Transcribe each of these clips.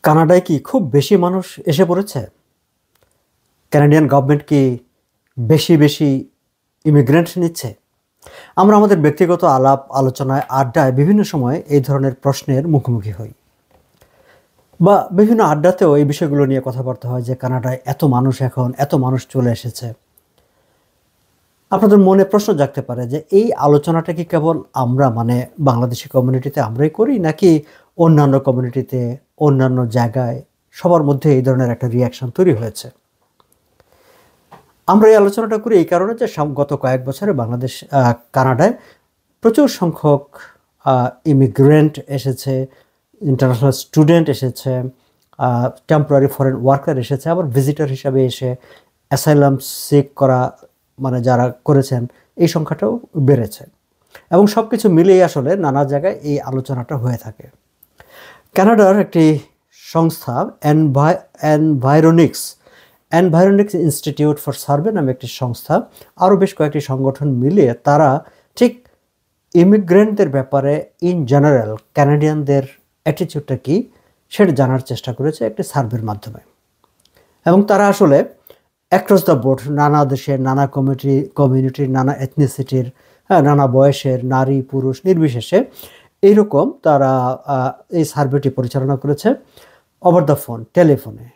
কানাডায় কি খুব বেশি মানুষ এসে পড়েছে? কানাডিয়ান গভর্নমেন্ট কি বেশি বেশি ইমিগ্রেন্ট নিচ্ছে? আমরা আমাদের ব্যক্তিগত আলাপ আলোচনায় আড্ডায় বিভিন্ন সময় এই ধরনের প্রশ্নের মুখোমুখি হই, বা বিভিন্ন আড্ডাতেও এই বিষয়গুলো নিয়ে কথাবার্তা হয় যে কানাডায় এত মানুষ চলে এসেছে। আপনাদের মনে প্রশ্ন জাগতে পারে যে এই আলোচনাটা কি কেবল আমরা বাংলাদেশি কমিউনিটিতে আমরাই করি, নাকি অন্যান্য কমিউনিটিতে অন্যান্য জায়গায় সবার মধ্যে এই ধরনের একটা রিয়াকশন তৈরি হয়েছে? আমরা এই আলোচনাটা করি এই কারণে যে গত কয়েক বছরে কানাডায় প্রচুর সংখ্যক ইমিগ্রেন্ট এসেছে, ইন্টারন্যাশনাল স্টুডেন্ট এসেছে, টেম্পোরারি ফরেন ওয়ার্কার এসেছে, আবার ভিজিটর হিসাবে এসে অ্যাসাইলাম সিক করা যারা করেছেন এই সংখ্যাটাও বেড়েছে। এবং সব কিছু মিলিয়ে আসলে নানা জায়গায় এই আলোচনাটা হয়ে থাকে। কানাডার একটি সংস্থা এনভায়রনিক্স ইনস্টিটিউট ফর সার্ভে নামে একটি সংস্থা, আরও বেশ কয়েকটি সংগঠন মিলিয়ে তারা ঠিক ইমিগ্রেন্টদের ব্যাপারে ইন জেনারেল কানাডিয়ানদের অ্যাটিটিউডটা কী সেটা জানার চেষ্টা করেছে একটি সার্ভের মাধ্যমে। এবং তারা আসলে অ্যাক্রস দ্য বোর্ড নানা দেশের নানা কমিউনিটির নানা এথনিসিটির, নানা বয়সের নারী পুরুষ নির্বিশেষে এইরকম তারা এই সার্ভেটি পরিচালনা করেছে ওভার দ্য টেলিফোনে।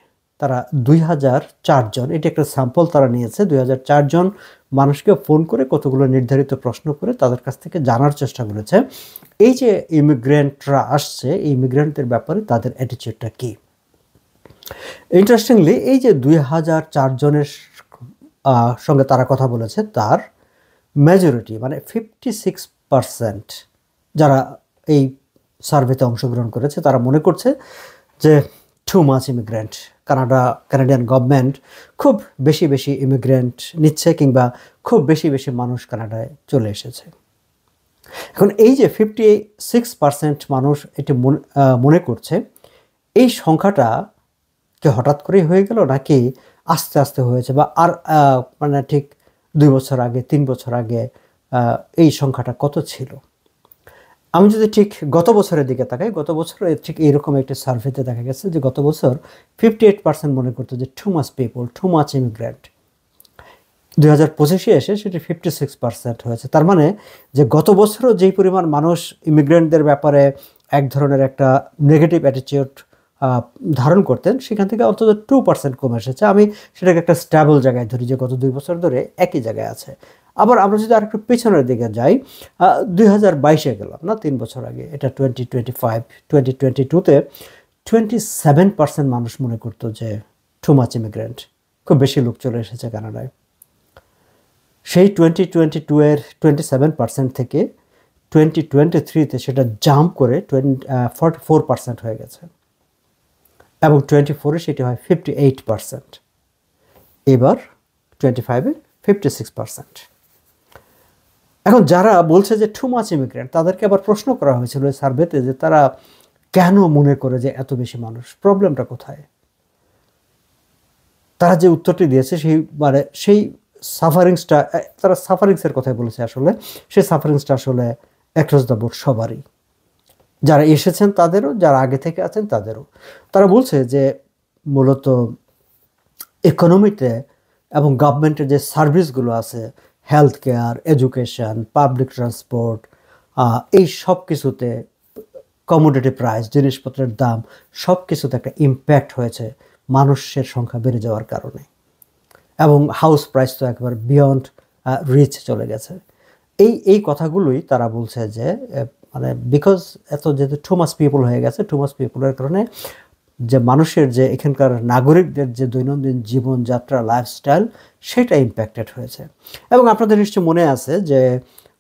তারা 2004 জন, এটি একটা স্যাম্পল তারা নিয়েছে, 2004 জন মানুষকে ফোন করে কতগুলো নির্ধারিত প্রশ্ন করে তাদের কাছ থেকে জানার চেষ্টা করেছে এই যে ইমিগ্রেন্টরা আসছে, এই ইমিগ্রেন্টদের ব্যাপারে তাদের অ্যাটিটিউডটা কী। ইন্টারেস্টিংলি এই যে 2004 জনের সঙ্গে তারা কথা বলেছে, তার মেজরিটি 56% যারা এই সার্ভেতে অংশগ্রহণ করেছে তারা মনে করছে যে too much immigrant, Canadian government খুব বেশি বেশি ইমিগ্রেন্ট নিচ্ছে, কিংবা খুব বেশি বেশি মানুষ কানাডায় চলে এসেছে। এখন এই যে 56% মানুষ এটি মনে করছে, এই সংখ্যাটা কি হঠাৎ করেই হয়ে গেল, নাকি আস্তে আস্তে হয়েছে, বা আর ঠিক 2 বছর আগে 3 বছর আগে এই সংখ্যাটা কত ছিল? আমি যদি ঠিক গত বছরের দিকে তাকাই, গত বছর ঠিক এইরকম একটি সার্ভেতে দেখা গেছে যে গত বছর 58% মনে করতো যে too much people, too much immigrant. 2025 এসে সেটি 56% হয়েছে। তার মানে যে গত বছরও যেই পরিমাণ মানুষ ইমিগ্রেন্টদের ব্যাপারে এক ধরনের একটা নেগেটিভ অ্যাটিটিউড ধারণ করতেন, সেখান থেকে অন্তত 2% কমে এসেছে। আমি সেটাকে একটা স্ট্যাবল জায়গায় ধরি যে গত 2 বছর ধরে একই জায়গায় আছে। আবার আমরা যদি আরেকটু পেছনের দিকে যাই, 2022-এ গেলাম না, 3 বছর আগে, এটা 2022-তে 27% মানুষ মনে করতো যে টু মাচ ইমিগ্রেন্ট, খুব বেশি লোক চলে এসেছে কানাডায়। সেই 2022-এর 27% থেকে 2023-তে সেটা জাম্প করে 44% হয়ে গেছে, এবং 24-এ সেটি হয় 58%, এবার 25-এ 56%। এখন যারা বলছে যে টু মাচ ইমিগ্রেন্ট, তাদেরকে আবার প্রশ্ন করা হয়েছিল এই সার্ভেতে যে তারা কেন মনে করে যে এত বেশি মানুষ, প্রবলেমটা কোথায়? তারা যে উত্তরটি দিয়েছে সেই সাফারিংসটা, তারা সাফারিংসের কথাই বলেছে। আসলে সেই সাফারিংসটা আসলে অ্যাক্রস দ্য বোর্ড সবারই, যারা এসেছেন তাদেরও, যারা আগে থেকে আছেন তাদেরও। তারা বলছে যে মূলত ইকোনমিতে এবং গভর্নমেন্টের যে সার্ভিসগুলো আছে, health care, education, public transport, এই সব কিছুতে কমোডিটি প্রাইস, জিনিসপত্রের দাম, সব কিছুতে একটা ইম্প্যাক্ট হয়েছে মানুষের সংখ্যা বেড়ে যাওয়ার কারণে। এবং হাউস প্রাইস তো একবার বিয়ন্ড রিচ চলে গেছে। এই কথাগুলোই তারা বলছে যে বিকজ যেহেতু টু মাচ পিপল হয়ে গেছে, টু মাচ পিপলের কারণে যে মানুষের যে এখানকার নাগরিকদের যে দৈনন্দিন জীবনযাত্রা, লাইফস্টাইল, সেটা ইম্প্যাক্টেড হয়েছে। এবং আপনাদের নিশ্চয়ই মনে আছে যে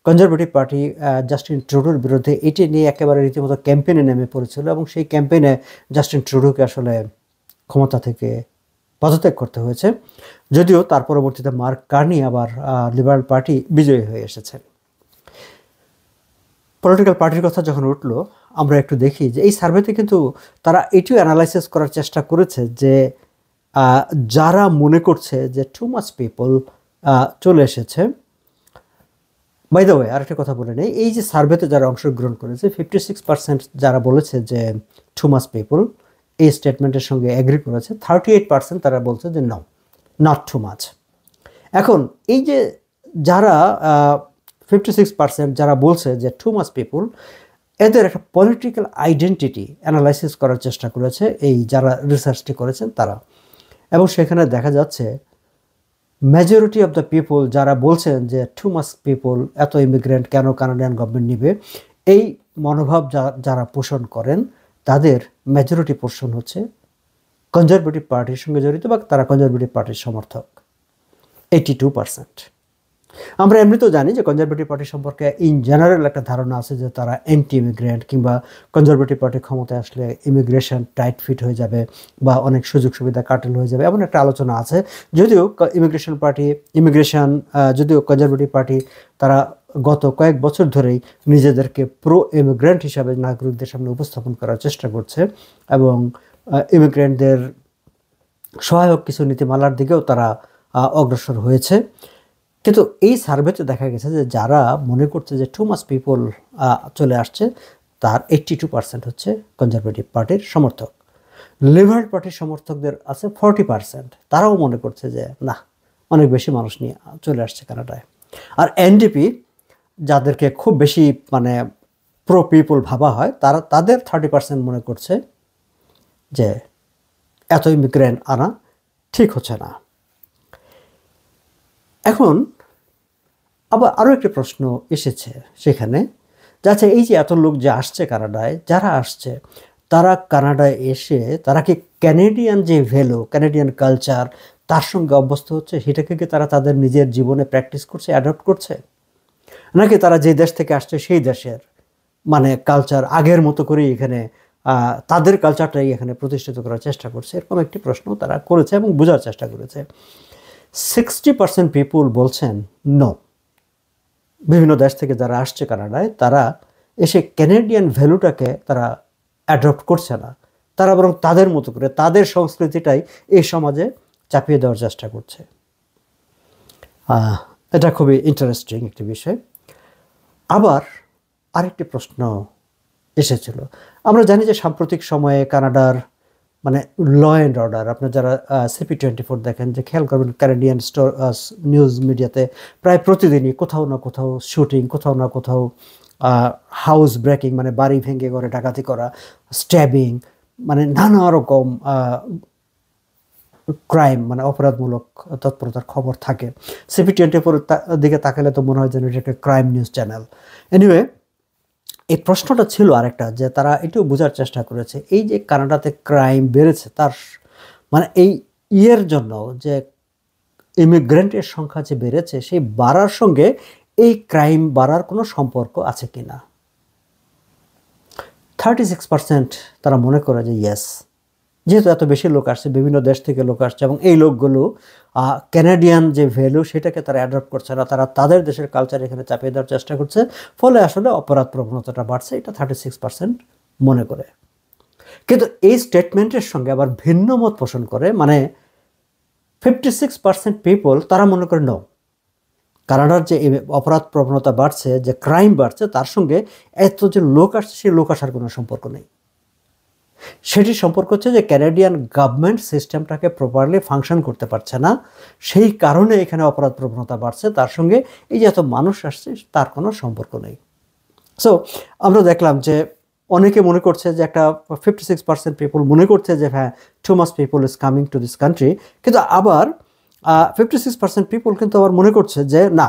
কনজারভেটিভ পার্টি জাস্টিন ট্রুডোর বিরুদ্ধে এটি নিয়ে একেবারে রীতিমতো ক্যাম্পেইনে নেমে পড়েছিল, এবং সেই ক্যাম্পেইনে জাস্টিন ট্রুডোকে আসলে ক্ষমতা থেকে পদত্যাগ করতে হয়েছে, যদিও তার পরবর্তীতে মার্ক কার্নি আবার লিবারেল পার্টি বিজয়ী হয়ে এসেছে। পলিটিক্যাল পার্টির কথা যখন উঠলো, আমরা একটু দেখি যে এই সার্ভেতে কিন্তু তারা এটিও অ্যানালাইসিস করার চেষ্টা করেছে যে যারা মনে করছে যে টু মাচ পিপল চলে এসেছে। বাই দ্য ওয়ে, আরেকটা কথা বলে নেই, এই যে সার্ভেতে যারা অংশগ্রহণ করেছে 56% যারা বলেছে যে টু মাচ পিপল, এই স্টেটমেন্টের সঙ্গে এগ্রি করেছে। 38% তারা বলছে যে নো, নট টু মাচ। এখন এই যে যারা 56% যারা বলছে যে টু মাচ পিপুল, এদের একটা পলিটিক্যাল আইডেন্টিটি অ্যানালাইসিস করার চেষ্টা করেছে এই যারা রিসার্চটি করেছেন তারা, এবং সেখানে দেখা যাচ্ছে মেজরিটি অফ দ্য পিপল যারা বলছেন যে টু মাচ পিপল, এত ইমিগ্রেন্ট কেন কানাডিয়ান গভর্নমেন্ট নিবে, এই মনোভাব যারা পোষণ করেন তাদের মেজরিটি পোর্শন হচ্ছে কনজারভেটিভ পার্টির সঙ্গে জড়িত বা তারা কনজারভেটিভ পার্টির সমর্থক, 82%। আমরা এমনিতেও জানি যে কনজারভেটিভ পার্টি সম্পর্কে ইন জেনারেল একটা ধারণা আছে যে তারা অ্যান্টি ইমিগ্রেন্ট, কিংবা কনজারভেটিভ পার্টি ক্ষমতায় আসলে ইমিগ্রেশন টাইট ফিট হয়ে যাবে বা অনেক সুযোগ সুবিধা কাটেল হয়ে যাবে, এমন একটা আলোচনা আছে। যদিও যদিও কনজারভেটিভ পার্টি তারা গত কয়েক বছর ধরেই নিজেদেরকে প্রো ইমিগ্রেন্ট হিসাবে নাগরিকদের সামনে উপস্থাপন করার চেষ্টা করছে, এবং ইমিগ্রেন্টদের সহায়ক কিছু নীতিমালার দিকেও তারা অগ্রসর হয়েছে। কিন্তু এই সার্ভেতে দেখা গেছে যে যারা মনে করছে যে টু মাচ পিপল চলে আসছে, তার 82% হচ্ছে কনজারভেটিভ পার্টির সমর্থক। লিবারেল পার্টির সমর্থকদের আছে 40%, তারাও মনে করছে যে না, অনেক বেশি মানুষ নিয়ে চলে আসছে কানাডায়। আর এনডিপি, যাদেরকে খুব বেশি মানে প্রো পিপল ভাবা হয়, তাদের 30% মনে করছে যে এত ইমিগ্রেন্ট আনা ঠিক হচ্ছে না। এখন আবার আরও একটি প্রশ্ন এসেছে সেখানে, যাচ্ছে এই যে এত লোক যে আসছে কানাডায়, যারা আসছে তারা কানাডায় এসে তারা কি ক্যানাডিয়ান যে ভ্যালু, ক্যানাডিয়ান কালচার, তার সঙ্গে অভ্যস্ত হচ্ছে, সেটাকে কি তারা তাদের নিজের জীবনে প্র্যাকটিস করছে, অ্যাডপ্ট করছে, নাকি তারা যে দেশ থেকে আসছে সেই দেশের মানে কালচার আগের মতো করেই এখানে তাদের কালচারটাই এখানে প্রতিষ্ঠিত করার চেষ্টা করছে? এরকম একটি প্রশ্ন তারা করেছে এবং বোঝার চেষ্টা করেছে। 60% পিপুল বলছেন নো, বিভিন্ন দেশ থেকে যারা আসছে কানাডায় তারা এসে ক্যানাডিয়ান ভ্যালুটাকে তারা অ্যাডপ্ট করছে না, তারা বরং তাদের মতো করে তাদের সংস্কৃতিটাই এই সমাজে চাপিয়ে দেওয়ার চেষ্টা করছে। এটা খুবই ইন্টারেস্টিং একটি বিষয়। আবার আরেকটি প্রশ্ন এসেছিল, আমরা জানি যে সাম্প্রতিক সময়ে কানাডার মানে ল অ্যান্ড অর্ডার, আপনার যারা CP24 দেখেন, যে খেয়াল করবেন ক্যানাডিয়ান নিউজ মিডিয়াতে প্রায় প্রতিদিনই কোথাও না কোথাও শুটিং, কোথাও না কোথাও হাউস ব্রেকিং, মানে বাড়ি ভেঙে ঘরে ডাকাতি করা, স্ট্যাবিং, মানে নানা রকম ক্রাইম, মানে অপরাধমূলক তৎপরতার খবর থাকে। CP24 দিকে তাকালে তো মনে হয় যেন এটা একটা ক্রাইম নিউজ চ্যানেল। এনিওয়ে, এই প্রশ্নটা ছিল আরেকটা, যে তারা এটাও বোঝার চেষ্টা করেছে এই যে কানাডাতে ক্রাইম বেড়েছে, তার মানে এই ইয়ের জন্য যে ইমিগ্রেন্টের সংখ্যা যে বেড়েছে, সেই বাড়ার সঙ্গে এই ক্রাইম বাড়ার কোনো সম্পর্ক আছে কিনা। 36% তারা মনে করে যে ইয়েস, যেহেতু এত বেশি লোক আসছে, বিভিন্ন দেশ থেকে লোক আসছে, এবং এই লোকগুলো ক্যানাডিয়ান যে ভ্যালু সেটাকে তারা অ্যাডপ্ট করছে না, তারা তাদের দেশের কালচার এখানে চাপিয়ে দেওয়ার চেষ্টা করছে, ফলে আসলে অপরাধ প্রবণতাটা বাড়ছে, এটা 36% মনে করে। কিন্তু এই স্টেটমেন্টের সঙ্গে আবার ভিন্ন মত পোষণ করে, মানে 56% পিপল তারা মনে করে নো, কানাডার যে অপরাধ প্রবণতা বাড়ছে, যে ক্রাইম বাড়ছে, তার সঙ্গে এত যে লোক আসছে সেই লোক আসার কোনো সম্পর্ক নেই। সেটি সম্পর্ক হচ্ছে যে ক্যানাডিয়ান গভর্নমেন্ট সিস্টেমটাকে প্রপারলি ফাংশন করতে পারছে না, সেই কারণে এখানে অপরাধ প্রবণতা বাড়ছে, তার সঙ্গে এই যে এত মানুষ আসছে তার কোনো সম্পর্ক নেই। সো আমরা দেখলাম যে অনেকে মনে করছে যে একটা 56% পিপল মনে করছে যে হ্যাঁ, too much people is coming to this country, কিন্তু আবার 56% পিপল কিন্তু আবার মনে করছে যে না,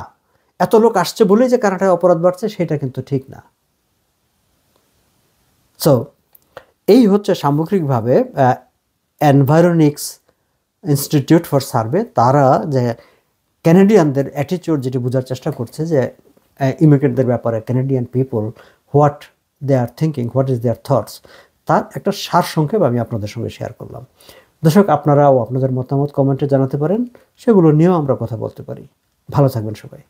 এত লোক আসছে বলেই যে কানাডায় অপরাধ বাড়ছে সেটা কিন্তু ঠিক না। সো এই হচ্ছে সামগ্রিকভাবে এনভায়রনিক্স ইনস্টিটিউট ফর সার্ভে, তারা যে ক্যানাডিয়ানদের অ্যাটিটিউড যেটি বোঝার চেষ্টা করছে, যে ইমিগ্রেন্টদের ব্যাপারে Canadian people what they are thinking, what is their thoughts, তার একটা সারসংক্ষেপ আমি আপনাদের সঙ্গে শেয়ার করলাম। দর্শক, আপনারাও আপনাদের মতামত কমেন্টে জানাতে পারেন, সেগুলো নিয়েও আমরা কথা বলতে পারি। ভালো থাকবেন সবাই।